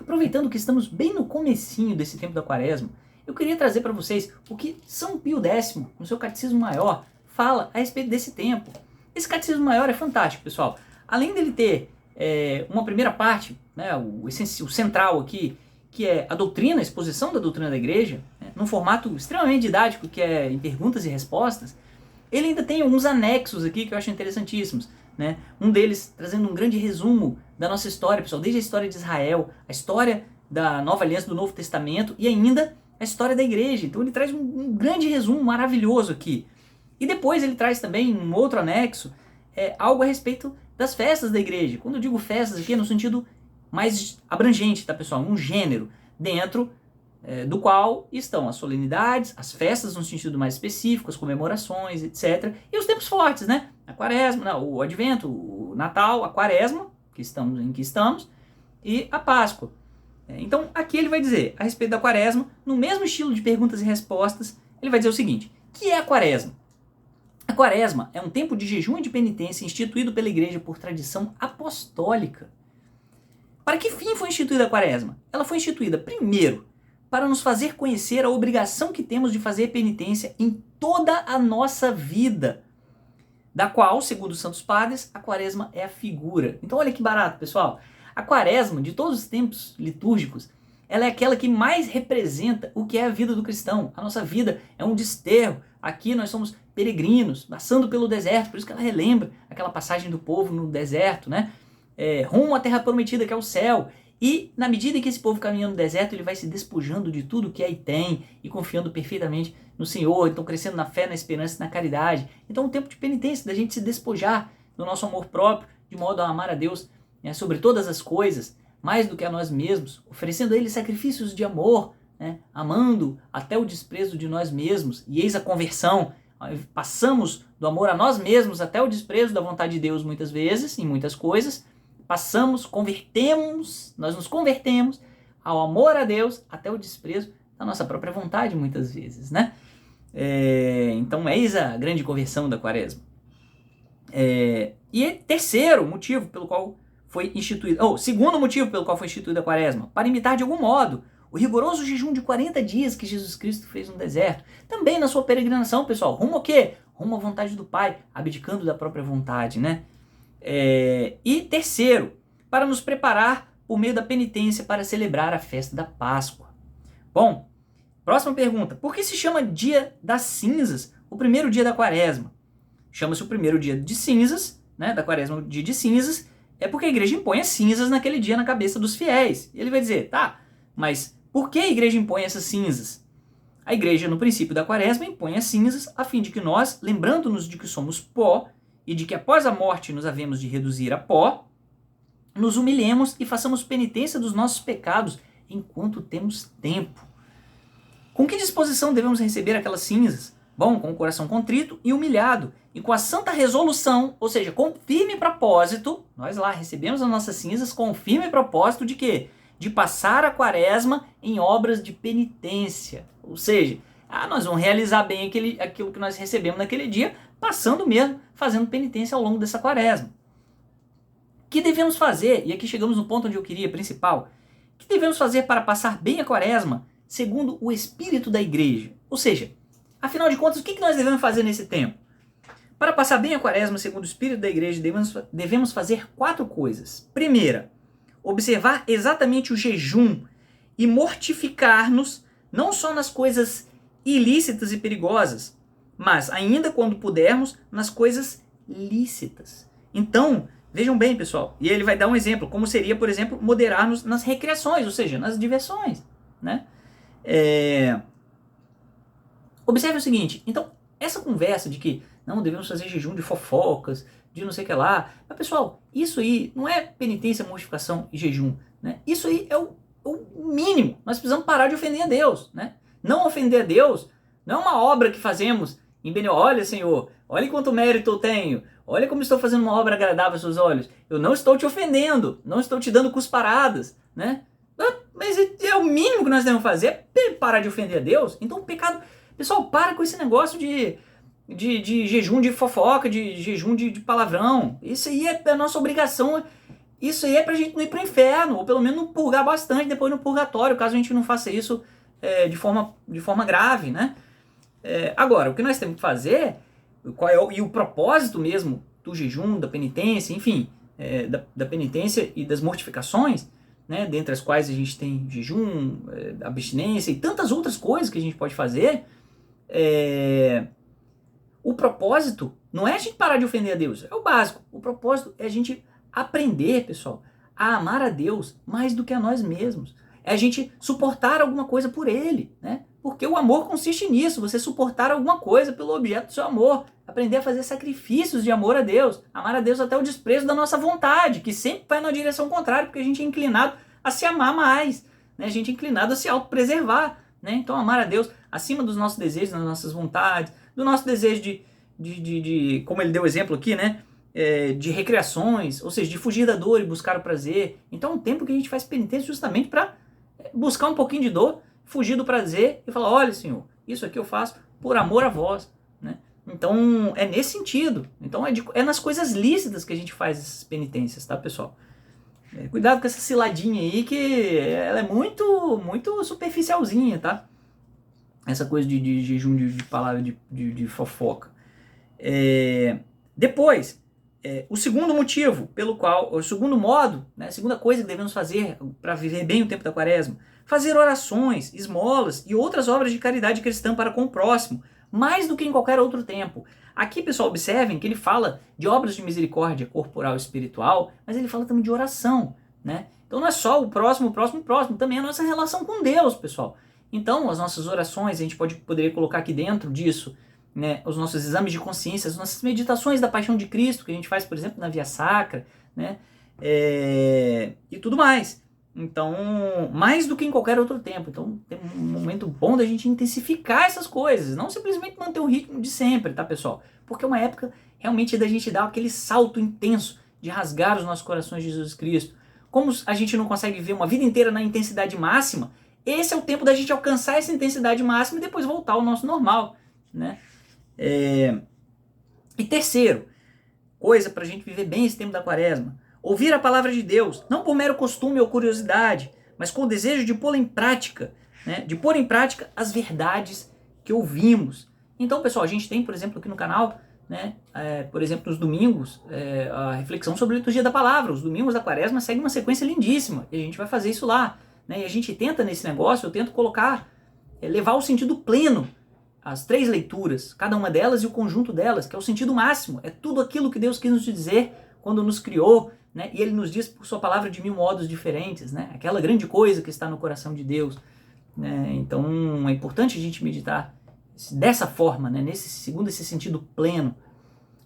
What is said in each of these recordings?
Aproveitando que estamos bem no comecinho desse tempo da quaresma, eu queria trazer para vocês o que São Pio X, no seu Catecismo Maior, fala a respeito desse tempo. Esse Catecismo Maior é fantástico, pessoal. Além dele ter uma primeira parte, né, o central aqui, que é a doutrina, a exposição da doutrina da igreja, né, num formato extremamente didático, que é em perguntas e respostas, ele ainda tem alguns anexos aqui que eu acho interessantíssimos. Né? Um deles trazendo um grande resumo da nossa história, pessoal, desde a história de Israel, a história da Nova Aliança, do Novo Testamento e ainda a história da igreja. Então ele traz um grande resumo maravilhoso aqui. E depois ele traz também um outro anexo, algo a respeito das festas da igreja. Quando eu digo festas aqui é no sentido mais abrangente, tá, pessoal? Um gênero dentro do qual estão as solenidades, as festas no sentido mais específico, as comemorações, etc. E os tempos fortes, né? A quaresma, o advento, o Natal, a quaresma, em que estamos, e a Páscoa. Então aqui ele vai dizer, a respeito da quaresma, no mesmo estilo de perguntas e respostas, ele vai dizer o seguinte: o que é a quaresma? A quaresma é um tempo de jejum e de penitência instituído pela igreja por tradição apostólica. Para que fim foi instituída a quaresma? Ela foi instituída, primeiro, para nos fazer conhecer a obrigação que temos de fazer penitência em toda a nossa vida, da qual, segundo os santos padres, a quaresma é a figura. Então olha que barato, pessoal. A quaresma, de todos os tempos litúrgicos, ela é aquela que mais representa o que é a vida do cristão. A nossa vida é um desterro. Aqui nós somos peregrinos, passando pelo deserto, por isso que ela relembra aquela passagem do povo no deserto, né? Rumo à terra prometida, que é o céu. E na medida em que esse povo caminha no deserto, ele vai se despojando de tudo que aí tem e confiando perfeitamente no Senhor, então crescendo na fé, na esperança e na caridade. Então é um tempo de penitência, da gente se despojar do nosso amor próprio, de modo a amar a Deus, né, sobre todas as coisas, mais do que a nós mesmos, oferecendo a Ele sacrifícios de amor, né, amando até o desprezo de nós mesmos. E eis a conversão, passamos do amor a nós mesmos até o desprezo da vontade de Deus muitas vezes, em muitas coisas, nós nos convertemos ao amor a Deus até o desprezo da nossa própria vontade muitas vezes, né? Então eis a grande conversão da quaresma. E terceiro motivo pelo qual foi instituída, segundo motivo pelo qual foi instituída a quaresma, para imitar de algum modo o rigoroso jejum de 40 dias que Jesus Cristo fez no deserto, também na sua peregrinação, pessoal, rumo ao quê? Rumo à vontade do Pai, abdicando da própria vontade, né? E terceiro, para nos preparar por meio da penitência para celebrar a festa da Páscoa. Bom, próxima pergunta. Por que se chama Dia das Cinzas o primeiro dia da quaresma? Chama-se o primeiro dia de cinzas, né, da quaresma, o dia de cinzas, porque a igreja impõe as cinzas naquele dia na cabeça dos fiéis. E ele vai dizer, tá, mas por que a igreja impõe essas cinzas? A igreja, no princípio da quaresma, impõe as cinzas a fim de que nós, lembrando-nos de que somos pó, e de que após a morte nos havemos de reduzir a pó, nos humilhemos e façamos penitência dos nossos pecados enquanto temos tempo. Com que disposição devemos receber aquelas cinzas? Bom, com o coração contrito e humilhado, e com a santa resolução, ou seja, com firme propósito, nós lá recebemos as nossas cinzas com firme propósito de quê? De passar a quaresma em obras de penitência. Ou seja, nós vamos realizar bem aquilo que nós recebemos naquele dia, passando mesmo, fazendo penitência ao longo dessa quaresma. O que devemos fazer, e aqui chegamos no ponto onde eu queria, principal, o que devemos fazer para passar bem a quaresma, segundo o espírito da igreja? Ou seja, afinal de contas, o que nós devemos fazer nesse tempo? Para passar bem a quaresma, segundo o espírito da igreja, devemos fazer 4 coisas. Primeira, observar exatamente o jejum e mortificar-nos, não só nas coisas ilícitas e perigosas, mas ainda quando pudermos, nas coisas lícitas. Então, vejam bem, pessoal, e ele vai dar um exemplo, como seria, por exemplo, moderar-nos nas recreações, ou seja, nas diversões, né? Observe o seguinte, então, essa conversa de que não devemos fazer jejum de fofocas, de não sei o que lá, mas pessoal, isso aí não é penitência, mortificação e jejum, né? Isso aí é o mínimo, nós precisamos parar de ofender a Deus, né? Não ofender a Deus não é uma obra que fazemos em olha, Senhor, olha quanto mérito eu tenho, olha como estou fazendo uma obra agradável aos seus olhos, eu não estou te ofendendo, não estou te dando cusparadas, né? Mas é o mínimo que nós devemos fazer, é parar de ofender a Deus. Então o pecado, pessoal, para com esse negócio de jejum de fofoca, de jejum de palavrão. Isso aí é a nossa obrigação isso aí é pra gente não ir pro inferno, ou pelo menos não purgar bastante depois no purgatório, caso a gente não faça isso de forma grave, né? Agora, o que nós temos que fazer, e o propósito mesmo do jejum, da penitência, enfim, da penitência e das mortificações, né, dentre as quais a gente tem jejum, abstinência e tantas outras coisas que a gente pode fazer, o propósito não é a gente parar de ofender a Deus, é o básico. O propósito é a gente aprender, pessoal, a amar a Deus mais do que a nós mesmos. É a gente suportar alguma coisa por Ele, né? Porque o amor consiste nisso, você suportar alguma coisa pelo objeto do seu amor. Aprender a fazer sacrifícios de amor a Deus. Amar a Deus até o desprezo da nossa vontade, que sempre vai na direção contrária, porque a gente é inclinado a se amar mais, né? A gente é inclinado a se autopreservar, né? Então amar a Deus acima dos nossos desejos, das nossas vontades, do nosso desejo de como ele deu exemplo aqui, né? De recreações, ou seja, de fugir da dor e buscar o prazer. Então é um tempo que a gente faz penitência justamente para buscar um pouquinho de dor, fugir do prazer e falar, olha, Senhor, isso aqui eu faço por amor a vós, né? Então é nesse sentido. Então é nas coisas lícitas que a gente faz essas penitências, tá, pessoal? Cuidado com essa ciladinha aí, que ela é muito, muito superficialzinha, tá? Essa coisa de jejum de palavra de fofoca. Depois, o segundo motivo pelo qual, o segundo modo, né, a segunda coisa que devemos fazer para viver bem o tempo da quaresma, fazer orações, esmolas e outras obras de caridade cristã para com o próximo, mais do que em qualquer outro tempo. Aqui, pessoal, observem que ele fala de obras de misericórdia corporal e espiritual, mas ele fala também de oração, né? Então não é só o próximo, também a nossa relação com Deus, pessoal. Então, as nossas orações, a gente poderia colocar aqui dentro disso, né, os nossos exames de consciência, as nossas meditações da paixão de Cristo, que a gente faz, por exemplo, na Via Sacra, né, e tudo mais. Então, mais do que em qualquer outro tempo. Então, tem um momento bom da gente intensificar essas coisas, não simplesmente manter o ritmo de sempre, tá, pessoal? Porque é uma época realmente da gente dar aquele salto intenso de rasgar os nossos corações de Jesus Cristo. Como a gente não consegue viver uma vida inteira na intensidade máxima, esse é o tempo da gente alcançar essa intensidade máxima e depois voltar ao nosso normal, né? E terceiro, coisa para a gente viver bem esse tempo da quaresma, ouvir a palavra de Deus, não por mero costume ou curiosidade, mas com o desejo de pô-la em prática, né? De pôr em prática as verdades que ouvimos. Então, pessoal, a gente tem, por exemplo, aqui no canal, né, por exemplo, nos domingos, a reflexão sobre a liturgia da palavra. Os domingos da quaresma seguem uma sequência lindíssima, e a gente vai fazer isso lá, né? E a gente tenta nesse negócio, eu tento colocar, levar o sentido pleno as 3 leituras, cada uma delas e o conjunto delas, que é o sentido máximo, é tudo aquilo que Deus quis nos dizer quando nos criou, né? E Ele nos diz por sua palavra de 1000 modos diferentes, né? Aquela grande coisa que está no coração de Deus, né? Então é importante a gente meditar dessa forma, né? Segundo esse sentido pleno.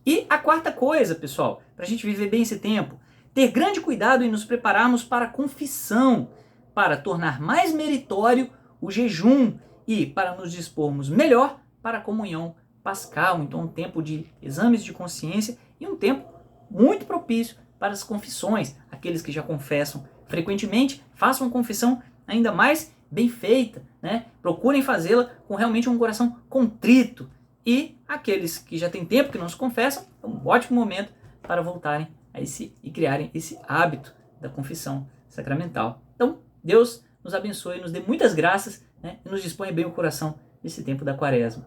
E a quarta coisa, pessoal, para a gente viver bem esse tempo, ter grande cuidado em nos prepararmos para a confissão, para tornar mais meritório o jejum e para nos dispormos melhor para a comunhão pascal. Então um tempo de exames de consciência e um tempo muito propício para as confissões. Aqueles que já confessam frequentemente, façam uma confissão ainda mais bem feita, né? Procurem fazê-la com realmente um coração contrito. E aqueles que já têm tempo que não se confessam, é um ótimo momento para voltarem a e criarem esse hábito da confissão sacramental. Então, Deus nos abençoe, nos dê muitas graças, né, e nos disponha bem o coração nesse tempo da quaresma.